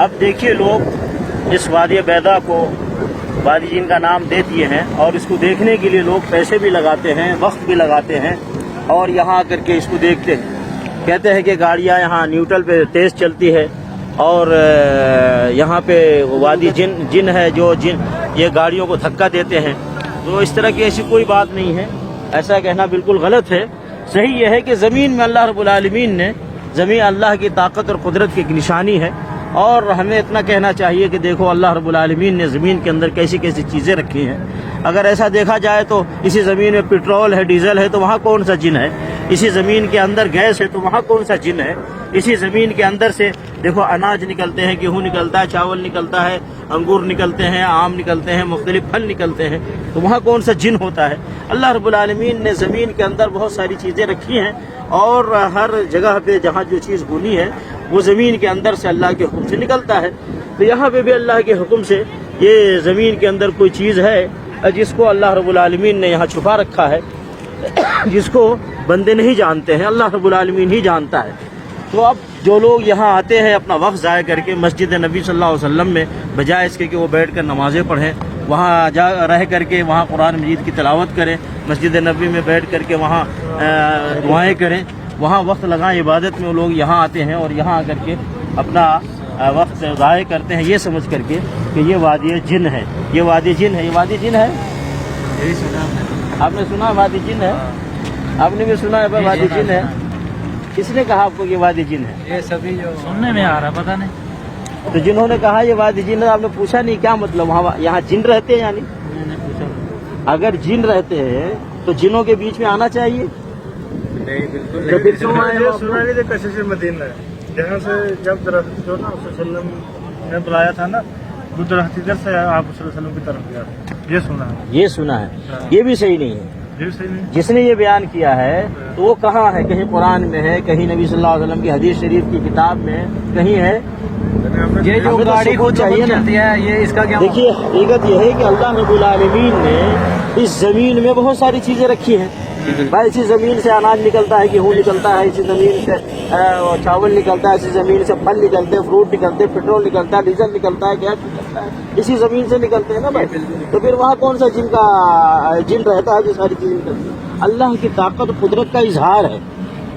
اب دیکھیے لوگ اس وادی بیضا کو وادی جن کا نام دے دیے ہیں اور اس کو دیکھنے کے لیے لوگ پیسے بھی لگاتے ہیں، وقت بھی لگاتے ہیں اور یہاں آ کر کے اس کو دیکھتے ہیں۔ کہتے ہیں کہ گاڑیاں یہاں نیوٹرل پہ تیز چلتی ہے اور یہاں پہ وادی جن ہے جو یہ گاڑیوں کو دھکا دیتے ہیں، تو اس طرح کی ایسی کوئی بات نہیں ہے، ایسا کہنا بالکل غلط ہے۔ صحیح یہ ہے کہ زمین میں اللہ رب العالمین نے، زمین اللہ کی طاقت اور قدرت کی ایک نشانی ہے، اور ہمیں اتنا کہنا چاہیے کہ دیکھو اللہ رب العالمین نے زمین کے اندر کیسی کیسی چیزیں رکھی ہیں۔ اگر ایسا دیکھا جائے تو اسی زمین میں پٹرول ہے، ڈیزل ہے، تو وہاں کون سا جن ہے؟ اسی زمین کے اندر گیس ہے تو وہاں کون سا جن ہے؟ اسی زمین کے اندر سے دیکھو اناج نکلتے ہیں، گیہوں نکلتا ہے، چاول نکلتا ہے، انگور نکلتے ہیں، آم نکلتے ہیں، مختلف پھل نکلتے ہیں، تو وہاں کون سا جن ہوتا ہے؟ اللہ رب العالمین نے زمین کے اندر بہت ساری چیزیں رکھی ہیں، اور ہر جگہ پہ جہاں جو چیز ہونی ہے وہ زمین کے اندر سے اللہ کے حکم سے نکلتا ہے۔ تو یہاں پہ بھی اللہ کے حکم سے یہ زمین کے اندر کوئی چیز ہے جس کو اللہ رب العالمین نے یہاں چھپا رکھا ہے، جس کو بندے نہیں جانتے ہیں، اللہ رب العالمین ہی جانتا ہے۔ تو اب جو لوگ یہاں آتے ہیں اپنا وقت ضائع کر کے مسجد نبی صلی اللہ علیہ وسلم میں، بجائے اس کے کہ وہ بیٹھ کر نمازیں پڑھیں، وہاں رہ کر کے وہاں قرآن مجید کی تلاوت کریں، مسجد نبی میں بیٹھ کر کے وہاں دعائیں کریں، وہاں وقت لگائیں عبادت میں، وہ لوگ یہاں آتے ہیں اور یہاں آ کر کے اپنا وقت ضائع کرتے ہیں یہ سمجھ کر کے کہ یہ وادی جن ہے، یہ وادی جن ہے، یہ وادی جن ہے۔ یہی سنا آپ نے سنا وادی جن ہے؟ آپ نے بھی سنا ہے وادی جن ہے؟ کس نے کہا آپ کو یہ وادی جن ہے؟ یہ سبھی جو سننے میں آ رہا پتہ نہیں۔ تو جنہوں نے کہا یہ وادی جن ہے، آپ نے پوچھا نہیں کیا مطلب وہاں یہاں جن رہتے ہیں؟ یعنی میں نے پوچھا اگر جن رہتے ہیں تو جنوں کے بیچ میں آنا چاہیے؟ نہیں، بالکل تو پھر کیوں آئے ہو؟ سنا نہیں تھا کشش مدینہ جہاں سے جب درخت جو نا صلی اللہ علیہ وسلم نے بلایا تھا نا، وہ درخت ادھر سے آپ صلی اللہ علیہ وسلم کی طرف گیا، یہ سنا ہے۔ یہ سنا ہے، یہ بھی صحیح نہیں ہے۔ یہ صحیح نہیں۔ جس نے یہ بیان کیا ہے تو وہ کہاں ہے؟ کہیں قرآن میں ہے، کہیں نبی صلی اللہ علیہ وسلم کی حدیث شریف کی کتاب میں کہیں ہے؟ یہ جو ہمیں تو گاڑی ثبوت چاہیے نا۔ چلتی ہے یہ اس کا کیا؟ دیکھیے حقیقت یہ ہے کہ اللہ رب العالمین نے اس زمین میں بہت ساری چیزیں رکھی ہیں۔ بھائی اسی زمین سے اناج نکلتا ہے، گیہوں نکلتا ہے، اسی زمین سے چاول نکلتا ہے، اسی زمین سے پھل نکلتے ہیں، فروٹ نکلتے ہیں، پیٹرول نکلتا ہے، ڈیزل نکلتا ہے، گیس نکلتا ہے، اسی زمین سے نکلتے ہیں نا بھائی۔ تو پھر وہاں کون سا جن رہتا ہے جو ساری چیزیں نکلتی ہیں؟ اللہ کی طاقت قدرت کا اظہار ہے۔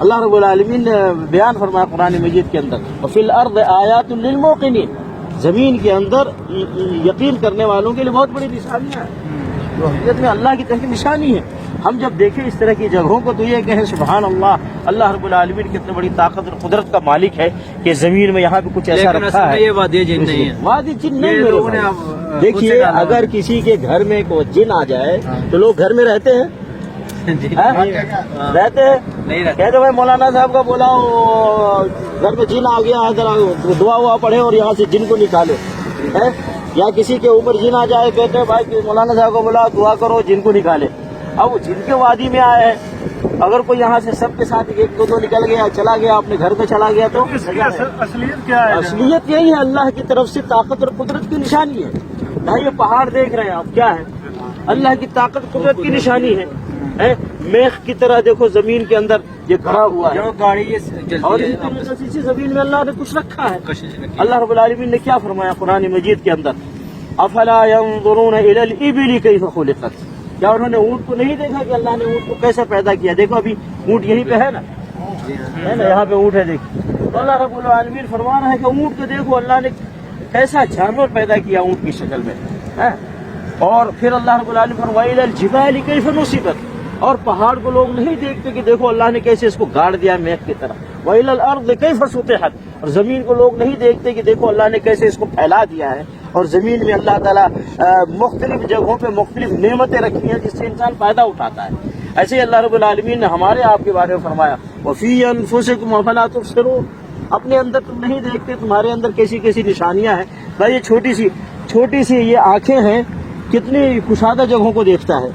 اللہ رب العالمین نے بیان فرمایا قرآن مجید کے اندر، وفی الارض آیات للموقنین، زمین کے اندر یقین کرنے والوں کے لیے بہت بڑی نشانیاں ہیں، جو حقیقت میں اللہ کی طرف کی نشانی ہے۔ ہم جب دیکھیں اس طرح کی جگہوں کو تو یہ کہیں سبحان اللہ، اللہ رب العالمین کتنے بڑی طاقت اور قدرت کا مالک ہے کہ زمین میں یہاں پہ کچھ ایسا رکھا ہے۔ یہ وادی جن نہیں ہے، وادی جن نہیں یہ لوگوں نے ہے۔ دیکھیے اگر کسی کے گھر میں کوئی جن آ جائے تو لوگ گھر میں رہتے ہیں؟ رہتے ہیں؟ نہیں رہتے۔ کہتے بھائی مولانا صاحب کا بولاؤ گھر میں جن آ گیا ہے، ذرا دعا ہوا پڑھے اور یہاں سے جن کو نکالے، یا کسی کے اوپر جن آ جائے کہتے ہیں بھائی مولانا صاحب کو بولا دعا کرو جن کو نکالے۔ اب وہ جن کے وادی میں آئے ہیں، اگر کوئی یہاں سے سب کے ساتھ ایک دو نکل گیا، چلا گیا اپنے گھر پہ چلا گیا تو اس کی اصلیت کیا ہے؟ اصلیت یہی ہے، اللہ کی طرف سے طاقت اور قدرت کی نشانی ہے۔ یہ پہاڑ دیکھ رہے ہیں آپ، کیا ہے؟ اللہ کی طاقت قدرت کی نشانی ہے۔ میخ کی طرح دیکھو زمین کے اندر یہ کھڑا ہوا ہے، جو گاڑی یہ اور چلتی اسی طریقے سے اسی زمین میں اللہ نے کچھ رکھا ہے۔ ہے اللہ رب العالمین نے کیا فرمایا قرآن مجید کے اندر، افلا ينظرون الى الابل كيف خلقت، کیا انہوں نے اونٹ کو نہیں دیکھا کہ اللہ نے اونٹ کو کیسے پیدا کیا؟ دیکھو ابھی اونٹ یہیں پہ ہے نا، یہاں پہ اونٹ ہے، دیکھو تو اللہ رب العالمین فرما رہا ہے کہ اونٹ کو دیکھو اللہ نے کیسا جانور پیدا کیا اونٹ کی شکل میں۔ اور پھر اللہ رب العالمین فرمایا الى الجبال كيف نصبت، اور پہاڑ کو لوگ نہیں دیکھتے کہ دیکھو اللہ نے کیسے اس کو گاڑ دیا میخ کی طرح، وَإِلَى الْأَرْضِ كَيْفَ سُطِحَتْ، اور زمین کو لوگ نہیں دیکھتے کہ دیکھو اللہ نے کیسے اس کو پھیلا دیا ہے، اور زمین میں اللہ تعالیٰ مختلف جگہوں پہ مختلف نعمتیں رکھی ہیں جس سے انسان فائدہ اٹھاتا ہے۔ ایسے ہی اللہ رب العالمین نے ہمارے آپ کے بارے میں فرمایا وَفِي أَنفُسِكُمْ أَفَلَا تُبْصِرُونَ، اپنے اندر تم نہیں دیکھتے تمہارے اندر کیسی کیسی نشانیاں ہیں۔ بھائی یہ چھوٹی سی یہ آنکھیں ہیں، کتنی کشادہ جگہوں کو دیکھتا ہے،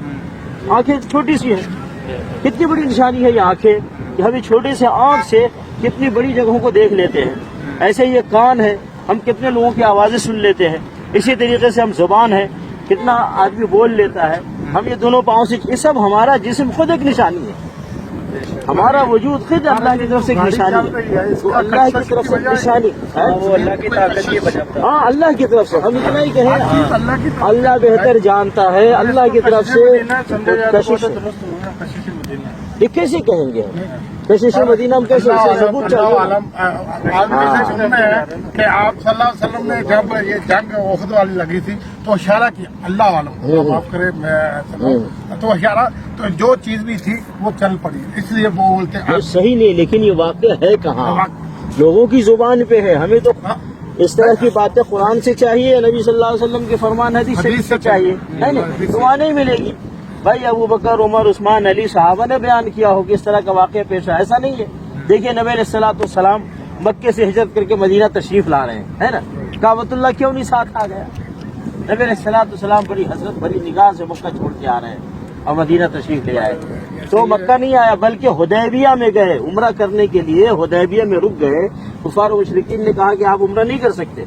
آنکھیں چھوٹی سی ہیں، کتنی بڑی نشانی ہے یہ آنکھیں کہ ہم چھوٹے سے آنکھ سے کتنی بڑی جگہوں کو دیکھ لیتے ہیں۔ ایسے یہ کان ہے، ہم کتنے لوگوں کی آوازیں سن لیتے ہیں۔ اسی طریقے سے ہم زبان ہے، کتنا آدمی بول لیتا ہے۔ ہم یہ دونوں پاؤں سے، یہ سب ہمارا جسم خود ایک نشانی ہے۔ ہمارا وجود خود اللہ کی طرف سے ایک نشانی ہے، تو اللہ کی طرف سے نشانی ہے، وہ اللہ کی طاقت یہ بچاتا ہے. ہاں اللہ کی طرف سے. ہم اتنا ہی کہیں اللہ بہتر جانتا ہے، اللہ کی طرف سے کشش. یہ کیسے کہیں گے کشش مدینہ ہم کیسے ثبوت چاہیے. کہ آپ صلی اللہ علیہ وسلم نے جب یہ جنگ احد والی لگی تھی تو اشارہ کیا اللہ عالم معاف کرے تو اشارہ تو جو چیز بھی تھی وہ چل پڑی، اس لیے وہ بولتے یہ صحیح نہیں، لیکن یہ واقع ہے کہاں؟ لوگوں کی زبان پہ ہے. ہمیں تو اس طرح کی باتیں قرآن سے چاہیے، نبی صلی اللہ علیہ وسلم کے فرمان حدیث سے چاہیے، ہے نا؟ تو وہاں نہیں ملے گی. بھائی ابو بکر عمر عثمان علی صحابہ نے بیان کیا ہو کہ اس طرح کا واقعہ پیش ہے، ایسا نہیں ہے. دیکھیے نبی علیہ الصلوۃ والسلام مکے سے ہجرت کر کے مدینہ تشریف لا رہے ہیں، ہے نا؟ کعبۃ اللہ کیوں نہیں ساتھ آ گیا؟ نبی علیہ الصلوۃ والسلام بڑی حضرت بڑی نگاہ سے مکہ چھوڑ کے آ رہے ہیں اور مدینہ تشریف لے آئے. تو مکہ نہیں آیا بلکہ حدیبیہ میں گئے عمرہ کرنے کے لیے. حدیبیہ میں رک گئے. کفار و مشرکین نے کہا کہ آپ عمرہ نہیں کر سکتے،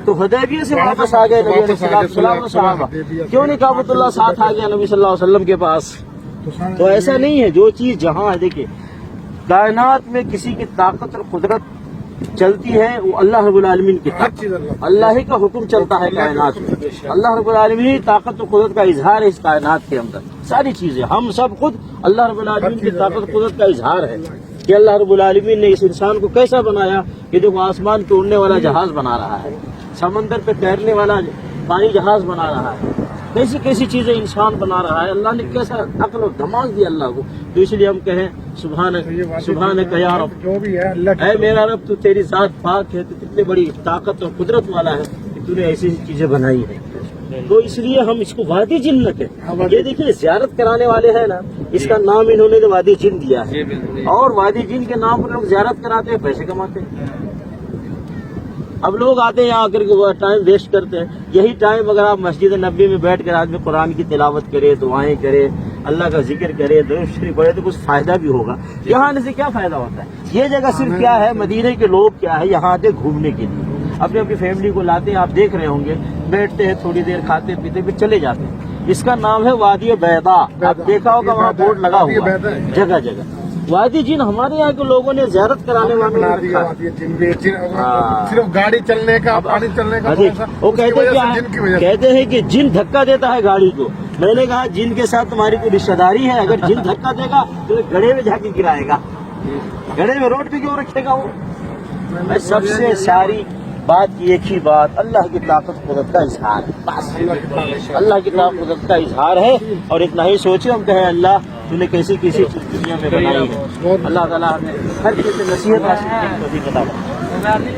تو حدیبیہ سے واپس آ گئے نبی علیہ الصلوۃ والسلام. صحابہ کیوں نہیں کعبۃ اللہ ساتھ آ گیا نبی صلی اللہ علیہ وسلم کے پاس؟ تو ایسا نہیں ہے. جو چیز جہاں ہے، دیکھیے کائنات میں کسی کی طاقت اور قدرت چلتی ہے وہ اللہ رب العالمین کی طاقت، اللہ ہی کا حکم چلتا ہے کائنات میں. اللہ رب العالمین طاقت و قدرت کا اظہار ہے اس کائنات کے اندر. ساری چیزیں ہم سب خود اللہ رب العالمین کی طاقت و قدرت کا اظہار ہے کہ اللہ رب العالمین نے اس انسان کو کیسا بنایا کہ دیکھو آسمان پہ اڑنے والا جہاز بنا رہا ہے، سمندر پہ تیرنے والا پانی جہاز بنا رہا ہے، کیسی کیسی چیزیں انسان بنا رہا ہے. اللہ نے کیسا عقل و دماغ دیا اللہ کو. تو اس لیے ہم کہیں سبحانک یا رب، جو بھی ہے اللہ اے میرا رب تو تیری ذات پاک ہے، تو کتنے بڑی طاقت اور قدرت والا ہے کہ تو نے ایسی ایسی چیزیں بنائی ہیں. تو اس لیے ہم اس کو وادی جن نہ کہیں. یہ دیکھیے زیارت کرانے والے ہیں نا، اس کا نام انہوں نے وادی جن دیا ہے، اور وادی جن کے نام پر لوگ زیارت کراتے ہیں، پیسے کماتے ہیں. اب لوگ آتے ہیں یہاں آ کر کے وہ ٹائم ویسٹ کرتے ہیں. یہی ٹائم اگر آپ مسجد نبی میں بیٹھ کر آدمی قرآن کی تلاوت کرے، دعائیں کرے، اللہ کا ذکر کرے، درود شریف پڑھے تو کچھ فائدہ بھی ہوگا. یہاں آنے سے کیا فائدہ ہوتا ہے؟ یہ جگہ صرف کیا ہے، مدینے کے لوگ کیا ہے یہاں آتے گھومنے کے لیے، اپنی اپنی فیملی کو لاتے ہیں. آپ دیکھ رہے ہوں گے بیٹھتے ہیں تھوڑی دیر، کھاتے پیتے پھر چلے جاتے ہیں. اس کا نام ہے وادی بیضاء. آپ دیکھا ہوگا وہاں بورڈ لگا ہوا ہے جگہ جگہ. وادی جن ہمارے یہاں کے لوگوں نے زیارت کرانے والوں نے رکھا ہے. صرف گاڑی چلنے کا، پانی چلنے کا، وہ کہتے ہیں کہ جن دھکا دیتا ہے گاڑی کو. میں نے کہا جن کے ساتھ تمہاری کوئی رشتہ داری ہے؟ اگر جن دھکا دے گا تو گڑھے میں جا کے گرائے گا. گڑھے میں روڈ پہ کیوں رکھے گا وہ؟ میں سب سے ساری بات کی ایک ہی بات، اللہ کی طاقت قدرت کا اظہار ہے. بس اللہ کی طاقت قدرت کا اظہار ہے. اور اتنا ہی سوچے ہم کہیں اللہ تو نے کیسی کیسی چیز دنیا میں بنائی ہے. اللہ تعالیٰ ہمیں ہر چیز سے نصیحت حاصل کرنے کی توفیق عطا فرمائے.